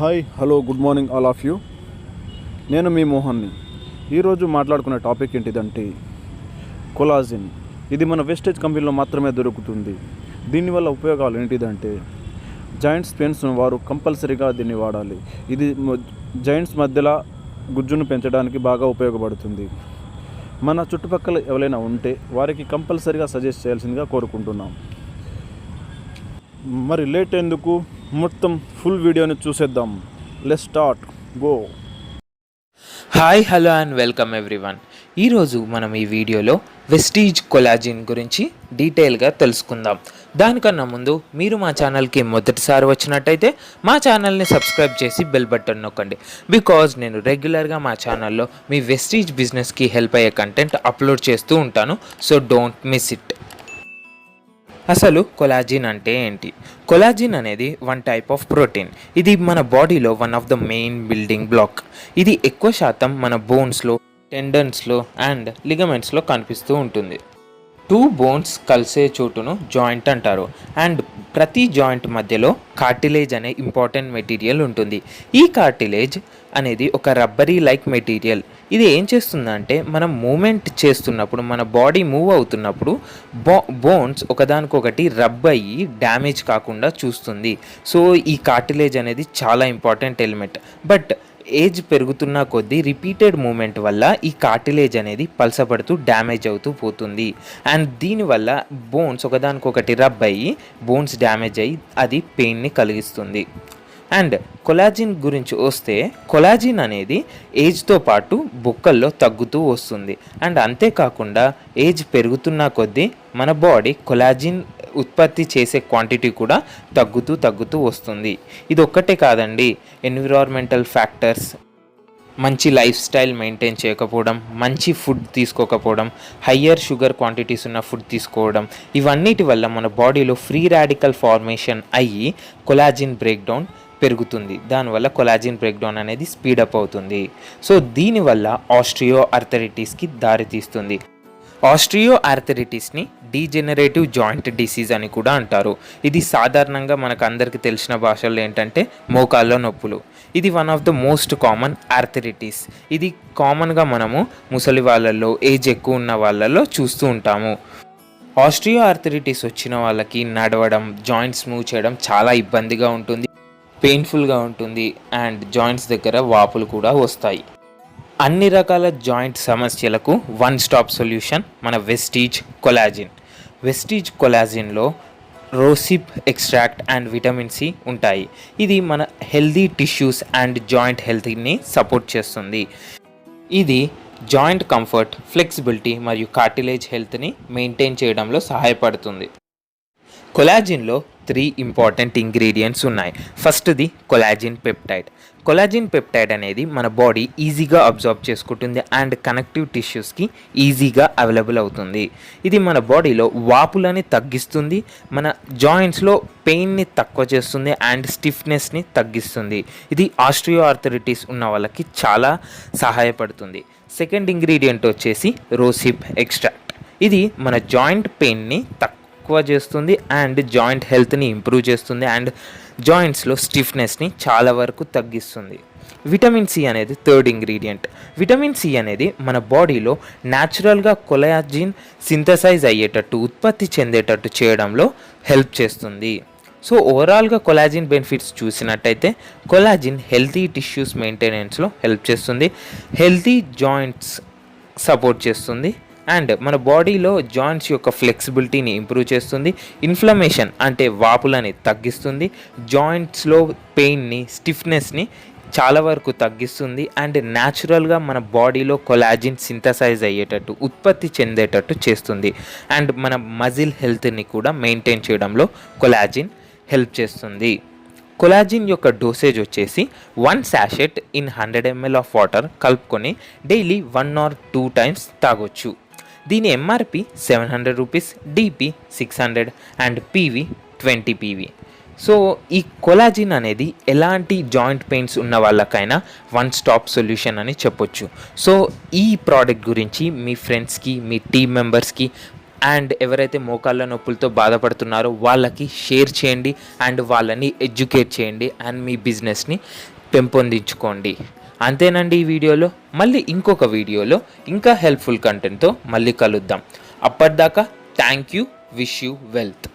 Hi hello good morning all of you. నేను మీ మోహన్ని. ఈరోజు మాట్లాడుకునే టాపిక్ ఏంటిదంటే కొలాజిన్. ఇది మన వెస్టేజ్ కంపెనీలో మాత్రమే దొరుకుతుంది. దీనివల్ల ఉపయోగాలు ఏంటిదంటే జాయింట్స్ పెయిన్స్ వారు కంపల్సరీగా దీన్ని వాడాలి. ఇది జాయింట్స్ మధ్యలో గుజ్జును పెంచడానికి బాగా ఉపయోగపడుతుంది. మన చుట్టుపక్కల ఎవరైనా ఉంటే వారికి కంపల్సరీగా సజెస్ట్ చేయాల్సిందిగా కోరుకుంటున్నాం. మరి లేట్ ఎందుకు, మొత్తం ఫుల్ వీడియోని చూసేద్దాం. Let's start, go. Hi hello and welcome everyone. ఈరోజు మనం ఈ వీడియోలో వెస్టీజ్ కొలాజిన్ గురించి డీటెయిల్గా తెలుసుకుందాం. దానికన్నా ముందు మీరు మా ఛానల్కి మొదటిసారి వచ్చినట్టయితే మా ఛానల్ని సబ్స్క్రైబ్ చేసి బెల్ బటన్ నొక్కండి. బికాజ్ నేను రెగ్యులర్గా మా ఛానల్లో మీ వెస్టీజ్ బిజినెస్కి హెల్ప్ అయ్యే కంటెంట్ అప్లోడ్ చేస్తూ ఉంటాను. So don't miss it. అసలు కొలాజిన్ అంటే ఏంటి? కొలాజిన్ అనేది వన్ టైప్ ఆఫ్ ప్రోటీన్. ఇది మన బాడీలో one of the main building block. ఇది ఎక్కువ శాతం మన బోన్స్లో, టెండన్స్లో అండ్ లిగమెంట్స్లో కనిపిస్తూ ఉంటుంది. టూ బోన్స్ కలిసే చోటును జాయింట్ అంటారు. అండ్ ప్రతి జాయింట్ మధ్యలో కార్టిలేజ్ అనే ఇంపార్టెంట్ మెటీరియల్ ఉంటుంది. ఈ కార్టిలేజ్ అనేది ఒక రబ్బరీ లైక్ మెటీరియల్. ఇది ఏం చేస్తుందంటే మనం మూమెంట్ చేస్తున్నప్పుడు, మన బాడీ మూవ్ అవుతున్నప్పుడు బోన్స్ ఒకదానికొకటి రబ్ అయ్యి డ్యామేజ్ కాకుండా చూస్తుంది. సో ఈ కార్టిలేజ్ అనేది చాలా ఇంపార్టెంట్ ఎలిమెంట్. బట్ ఏజ్ పెరుగుతున్న కొద్దీ రిపీటెడ్ మూమెంట్ వల్ల ఈ కార్టిలేజ్ అనేది పలసపడుతూ డ్యామేజ్ అవుతూ పోతుంది. అండ్ దీనివల్ల బోన్స్ ఒకదానికొకటి రబ్ అయ్యి బోన్స్ డ్యామేజ్ అయ్యి అది పెయిన్ని కలిగిస్తుంది. అండ్ కొలాజిన్ గురించి వస్తే, కొలాజిన్ అనేది ఏజ్తో పాటు బొక్కల్లో తగ్గుతూ వస్తుంది. అండ్ అంతేకాకుండా ఏజ్ పెరుగుతున్న కొద్దీ మన బాడీ కొలాజిన్ ఉత్పత్తి చేసే క్వాంటిటీ కూడా తగ్గుతూ వస్తుంది. ఇది ఒక్కటే కాదండి, ఎన్విరాన్మెంటల్ ఫ్యాక్టర్స్, మంచి లైఫ్ స్టైల్ మెయింటైన్ చేయకపోవడం, మంచి ఫుడ్ తీసుకోకపోవడం, హయ్యర్ షుగర్ క్వాంటిటీస్ ఉన్న ఫుడ్ తీసుకోవడం, ఇవన్నిటి వల్ల మన బాడీలో ఫ్రీ రాడికల్ ఫార్మేషన్ అయ్యి కొలాజిన్ బ్రేక్డౌన్ పెరుగుతుంది. దానివల్ల కొలాజిన్ బ్రేక్డౌన్ అనేది స్పీడప్ అవుతుంది. సో దీనివల్ల ఆస్ట్రియో ఆర్థరైటిస్కి దారితీస్తుంది. ఆస్ట్రియో ఆర్థరైటిస్ని డీజెనరేటివ్ జాయింట్ డిసీజ్ అని కూడా అంటారు. ఇది సాధారణంగా మనకు అందరికీ తెలిసిన భాషల్లో ఏంటంటే మోకాళ్ళ నొప్పులు. ఇది one of the most common arthritis. ఇది కామన్గా మనము ముసలి వాళ్ళల్లో, ఏజ్ ఎక్కువ ఉన్న వాళ్ళల్లో చూస్తూ ఉంటాము. ఆస్ట్రియో ఆర్థరైటిస్ వచ్చిన వాళ్ళకి నడవడం, జాయింట్స్ మూవ్ చేయడం చాలా ఇబ్బందిగా ఉంటుంది, పెయిన్ఫుల్గా ఉంటుంది. అండ్ జాయింట్స్ దగ్గర వాపులు కూడా వస్తాయి. అన్ని రకాల జాయింట్ సమస్యలకు వన్ స్టాప్ సొల్యూషన్ మన వెస్టీజ్ కొలాజిన్. వెస్టీజ్ కొలాజిన్లో rosehip extract and vitamin C ఉంటాయి. ఇది మన హెల్దీ టిష్యూస్ అండ్ జాయింట్ హెల్త్ని సపోర్ట్ చేస్తుంది. ఇది జాయింట్ కంఫర్ట్, ఫ్లెక్సిబిలిటీ మరియు కార్టిలేజ్ హెల్త్ని మెయింటైన్ చేయడంలో సహాయపడుతుంది. కొలాజిన్లో 3 ఇంపార్టెంట్ ఇంగ్రీడియంట్స్ ఉన్నాయి. ఫస్ట్ది కొలాజిన్ పెప్టైడ్. కొలాజిన్ పెప్టైడ్ అనేది మన బాడీ ఈజీగా అబ్జార్బ్ చేసుకుంటుంది అండ్ కనెక్టివ్ టిష్యూస్కి ఈజీగా అవైలబుల్ అవుతుంది. ఇది మన బాడీలో వాపులని తగ్గిస్తుంది, మన జాయింట్స్లో పెయిన్ని తక్కువ చేస్తుంది అండ్ స్టిఫ్నెస్ని తగ్గిస్తుంది. ఇది ఆస్ట్రియో ఆర్థరైటిస్ ఉన్న వాళ్ళకి చాలా సహాయపడుతుంది. సెకండ్ ఇంగ్రీడియంట్ వచ్చేసి రోసిప్ ఎక్స్ట్రాక్ట్. ఇది మన జాయింట్ పెయిన్ని తక్కువ చేస్తుంది అండ్ జాయింట్ హెల్త్ని ఇంప్రూవ్ చేస్తుంది అండ్ జాయింట్స్లో స్టిఫ్నెస్ని చాలా వరకు తగ్గిస్తుంది. విటమిన్ సి అనేది థర్డ్ ఇంగ్రీడియంట్. విటమిన్ సి అనేది మన బాడీలో న్యాచురల్గా కొలాజిన్ సింథసైజ్ అయ్యేటట్టు, ఉత్పత్తి చెందేటట్టు చేయడంలో హెల్ప్ చేస్తుంది. సో ఓవరాల్గా కొలాజిన్ బెనిఫిట్స్ చూసినట్టయితే కొలాజిన్ హెల్తీ టిష్యూస్ మెయింటెనెన్స్లో హెల్ప్ చేస్తుంది, హెల్తీ జాయింట్స్ సపోర్ట్ చేస్తుంది అండ్ మన బాడీలో జాయింట్స్ యొక్క ఫ్లెక్సిబిలిటీని ఇంప్రూవ్ చేస్తుంది, ఇన్ఫ్లమేషన్ అంటే వాపులని తగ్గిస్తుంది, జాయింట్స్లో పెయిన్ని, స్టిఫ్నెస్ని చాలా వరకు తగ్గిస్తుంది అండ్ న్యాచురల్గా మన బాడీలో కొలాజిన్ సింథసైజ్ అయ్యేటట్టు, ఉత్పత్తి చెందేటట్టు చేస్తుంది. అండ్ మన మజిల్ హెల్త్ని కూడా మెయింటైన్ చేయడంలో కొలాజిన్ హెల్ప్ చేస్తుంది. కొలాజిన్ యొక్క డోసేజ్ వచ్చేసి 1 sachet in 100 ml of water కలుపుకొని డైలీ 1 or 2 times తాగొచ్చు. దీని MRP 700 rupees, DP 600 and PV 20 PV. So ఈ కొలాజిన్ అనేది ఎలాంటి జాయింట్ పెయిన్స్ ఉన్న వాళ్ళకైనా వన్ స్టాప్ సొల్యూషన్ అని చెప్పొచ్చు. సో ఈ ప్రోడక్ట్ గురించి మీ ఫ్రెండ్స్కి, మీ టీమ్ మెంబర్స్కి అండ్ ఎవరైతే మోకాళ్ళ నొప్పులతో బాధపడుతున్నారో వాళ్ళకి షేర్ చేయండి అండ్ వాళ్ళని ఎడ్యుకేట్ చేయండి అండ్ మీ బిజినెస్ని పెంపొందించుకోండి. అంతేనండి ఈ వీడియోలో. మళ్ళీ ఇంకొక వీడియోలో ఇంకా హెల్ప్ఫుల్ కంటెంట్తో మళ్ళీ కలుద్దాం. అప్పటిదాకా thank you. Wish you wealth.